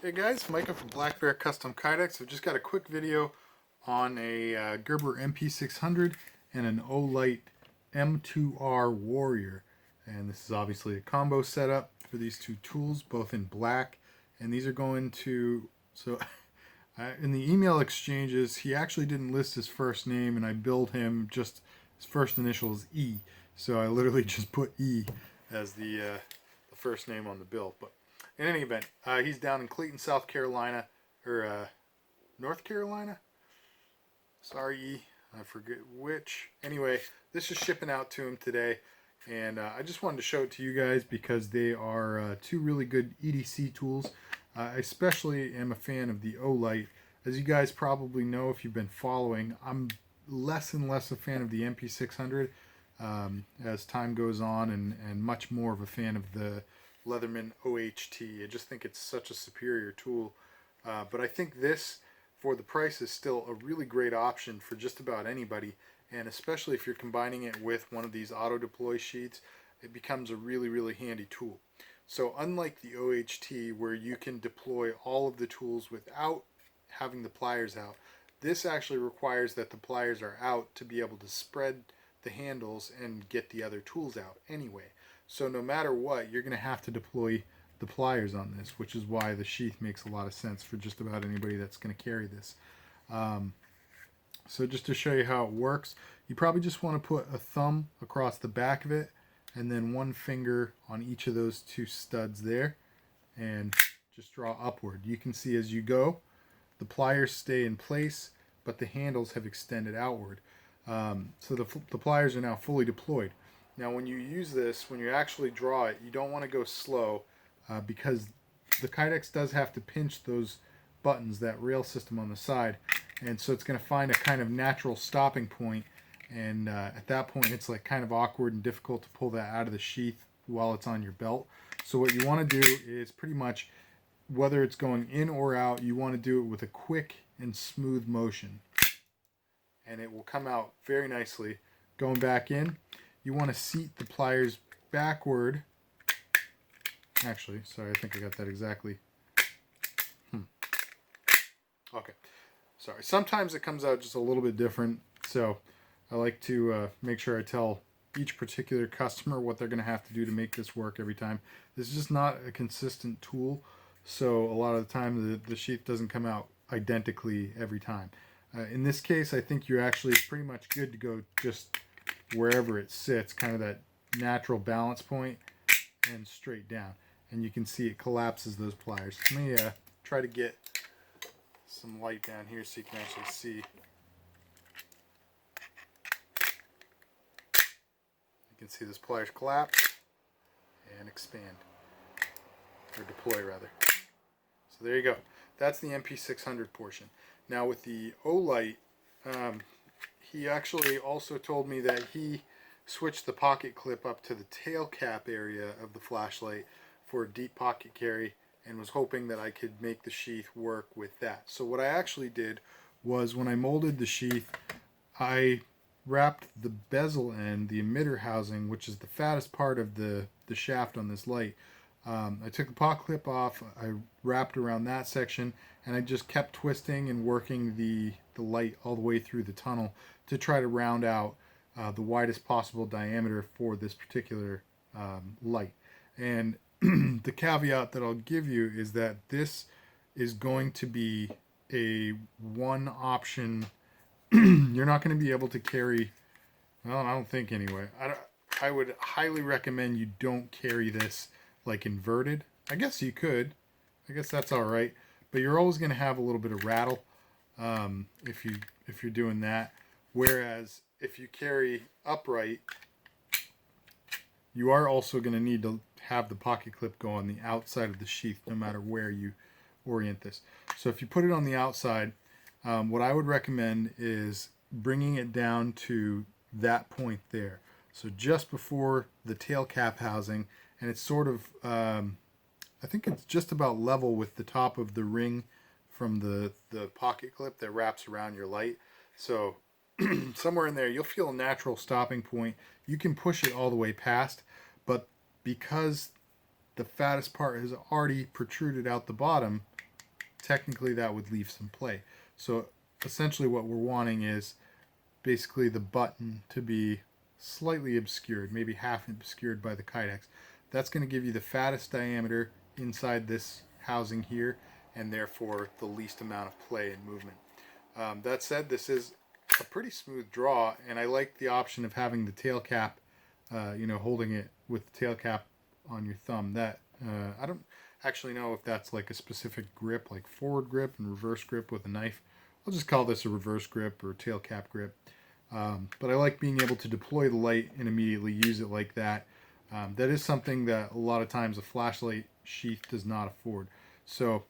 Hey guys, Micah from Black Bear Custom Kydex. I've just got a quick video on a Gerber MP600 and an Olight M2R Warrior. And this is obviously a combo setup for these two tools, both in black. And these are going to, in the email exchanges, he actually didn't list his first name, and I billed him just his first initial is E. So I literally just put E as the first name on the bill. But in any event, he's down in Clayton, South Carolina, or North Carolina. Sorry, E. I forget which. Anyway, this is shipping out to him today, and I just wanted to show it to you guys because they are two really good EDC tools. I especially am a fan of the Olight. As you guys probably know if you've been following, I'm less and less a fan of the MP600 as time goes on, and much more of a fan of the Leatherman OHT. I just think it's such a superior tool, but I think this, for the price, is still a really great option for just about anybody, and especially if you're combining it with one of these auto deploy sheets, it becomes a really handy tool. So unlike the OHT, where you can deploy all of the tools without having the pliers out, this actually requires that the pliers are out to be able to spread the handles and get the other tools out anyway. So no matter what, you're going to have to deploy the pliers on this, which is why the sheath makes a lot of sense for just about anybody that's going to carry this. So just to show you how it works, you probably just want to put a thumb across the back of it and then one finger on each of those two studs there and just draw upward. You can see as you go, the pliers stay in place, but the handles have extended outward. So the pliers are now fully deployed. Now when you use this, when you actually draw it, you don't want to go slow because the Kydex does have to pinch those buttons, that rail system on the side, and so it's going to find a kind of natural stopping point, and at that point it's like kind of awkward and difficult to pull that out of the sheath while it's on your belt. So what you want to do is pretty much, whether it's going in or out, you want to do it with a quick and smooth motion, and it will come out very nicely. Going back in, you want to seat the pliers backward. Actually, sorry, I think I got that exactly. Okay, sorry. Sometimes it comes out just a little bit different, so I like to make sure I tell each particular customer what they're going to have to do to make this work every time. This is just not a consistent tool, so a lot of the time the sheath doesn't come out identically every time. In this case, I think you're actually pretty much good to go just wherever it sits, kind of that natural balance point, and straight down. And you can see it collapses those pliers. Let me try to get some light down here so you can actually see. You can see those pliers collapse and expand, or deploy rather. So there you go. That's the MP600 portion. Now with the Olight, he actually also told me that he switched the pocket clip up to the tail cap area of the flashlight for a deep pocket carry, and was hoping that I could make the sheath work with that. So what I actually did was, when I molded the sheath, I wrapped the bezel end, the emitter housing, which is the fattest part of the shaft on this light. I took the pocket clip off, I wrapped around that section, and I just kept twisting and working the light all the way through the tunnel to try to round out the widest possible diameter for this particular light. And the caveat that I'll give you is that this is going to be a one option. You're not going to be able to carry, well, I don't think anyway. I would highly recommend you don't carry this like inverted. I guess you could. I guess that's all right. But you're always going to have a little bit of rattle if you're doing that. Whereas if you carry upright, you are also going to need to have the pocket clip go on the outside of the sheath no matter where you orient this. So if you put it on the outside, what I would recommend is bringing it down to that point there. So just before the tail cap housing, and it's sort of, I think it's just about level with the top of the ring from the pocket clip that wraps around your light. So somewhere in there, you'll feel a natural stopping point. You can push it all the way past, but because the fattest part has already protruded out the bottom, technically that would leave some play. So essentially what we're wanting is basically the button to be slightly obscured, maybe half obscured by the Kydex. That's going to give you the fattest diameter inside this housing here, and therefore the least amount of play and movement. That said, this is a pretty smooth draw, and I like the option of having the tail cap, holding it with the tail cap on your thumb. That I don't actually know if that's like a specific grip, like forward grip and reverse grip with a knife. I'll just call this a reverse grip or tail cap grip. But I like being able to deploy the light and immediately use it like that. That is something that a lot of times a flashlight sheath does not afford. So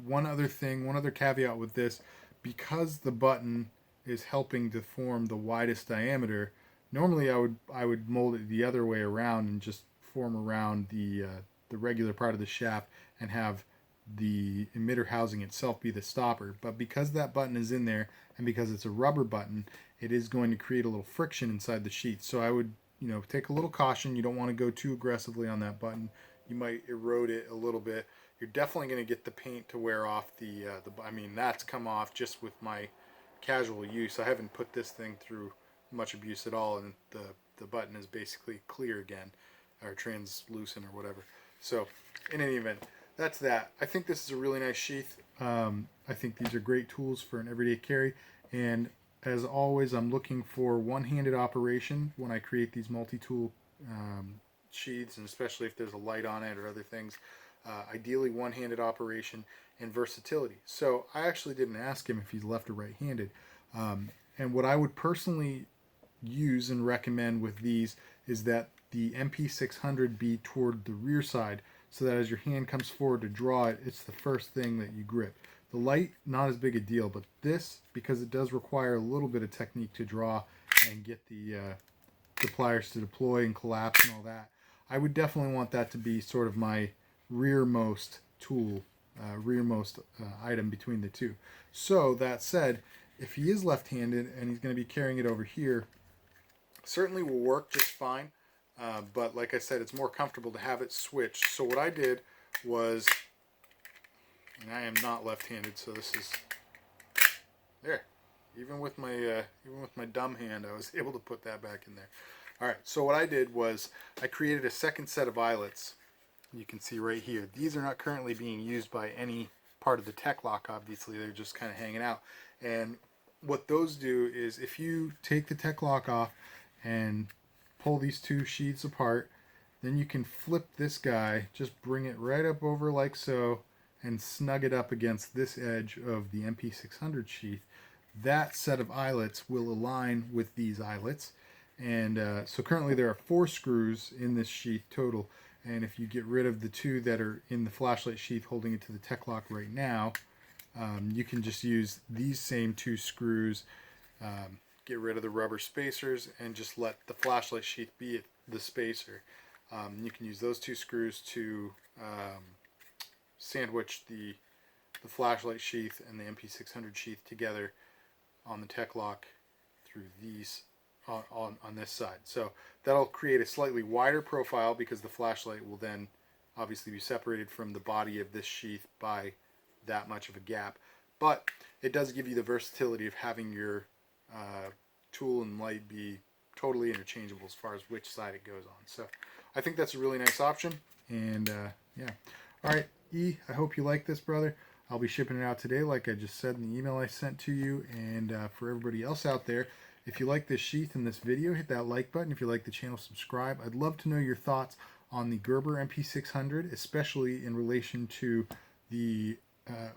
one other caveat with this, because the button is helping to form the widest diameter, normally I would mold it the other way around and just form around the regular part of the shaft and have the emitter housing itself be the stopper. But because that button is in there and because it's a rubber button, it is going to create a little friction inside the sheath. So I would, take a little caution. You don't want to go too aggressively on that button. You might erode it a little bit. You're definitely going to get the paint to wear off that's come off just with my casual use. I haven't put this thing through much abuse at all, and the button is basically clear again, or translucent or whatever. So in any event, that's that. I think this is a really nice sheath. I think these are great tools for an everyday carry, and as always, I'm looking for one-handed operation when I create these multi-tool sheaths, and especially if there's a light on it or other things. Ideally one-handed operation and versatility. So I actually didn't ask him if he's left or right-handed. And what I would personally use and recommend with these is that the MP600 be toward the rear side, so that as your hand comes forward to draw it, it's the first thing that you grip. The light, not as big a deal, but this, because it does require a little bit of technique to draw and get the pliers to deploy and collapse and all that, I would definitely want that to be sort of my rearmost tool, item between the two. So that said, if he is left-handed and he's going to be carrying it over here, certainly will work just fine. But like I said, it's more comfortable to have it switched. So what I did was, and I am not left-handed, so this is there. Even with my dumb hand, I was able to put that back in there. All right. So what I did was I created a second set of eyelets. You can see right here. These are not currently being used by any part of the tech lock. Obviously, they're just kind of hanging out. And what those do is, if you take the tech lock off and pull these two sheaths apart, then you can flip this guy, just bring it right up over like so, and snug it up against this edge of the MP600 sheath. That set of eyelets will align with these eyelets. And so currently there are 4 screws in this sheath total. And if you get rid of the 2 that are in the flashlight sheath holding it to the tech lock right now, you can just use these same 2 screws, get rid of the rubber spacers, and just let the flashlight sheath be the spacer. You can use those 2 screws to sandwich the flashlight sheath and the MP600 sheath together on the tech lock through these on this side. So that'll create a slightly wider profile, because the flashlight will then obviously be separated from the body of this sheath by that much of a gap. But it does give you the versatility of having your tool and light be totally interchangeable as far as which side it goes on. So I think that's a really nice option. And yeah. All right, E, I hope you like this, brother. I'll be shipping it out today, like I just said in the email I sent to you. And for everybody else out there, if you like this sheath and this video, hit that like button. If you like the channel, subscribe. I'd love to know your thoughts on the Gerber MP600, especially in relation to the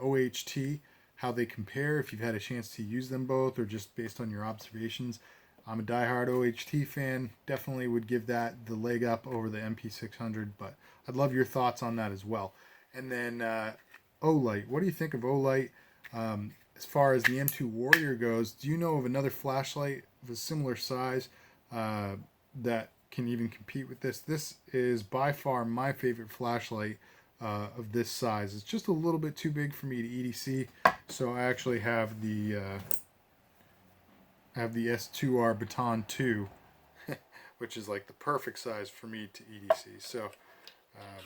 OHT, how they compare, if you've had a chance to use them both, or just based on your observations. I'm a diehard OHT fan. Definitely would give that the leg up over the MP600, but I'd love your thoughts on that as well. And then Olight. What do you think of Olight? As far as the M2 Warrior goes, do you know of another flashlight of a similar size that can even compete with this? This is by far my favorite flashlight of this size. It's just a little bit too big for me to EDC, so I actually have the S2R Baton 2, which is like the perfect size for me to EDC. So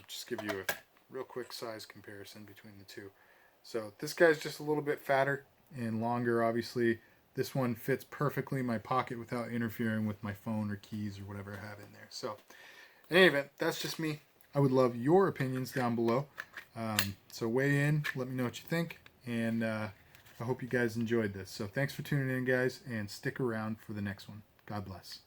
just give you a real quick size comparison between the two. So this guy's just a little bit fatter and longer, obviously. This one fits perfectly in my pocket without interfering with my phone or keys or whatever I have in there. So in any event, that's just me. I would love your opinions down below. So weigh in, let me know what you think, and I hope you guys enjoyed this. So thanks for tuning in, guys, and stick around for the next one. God bless.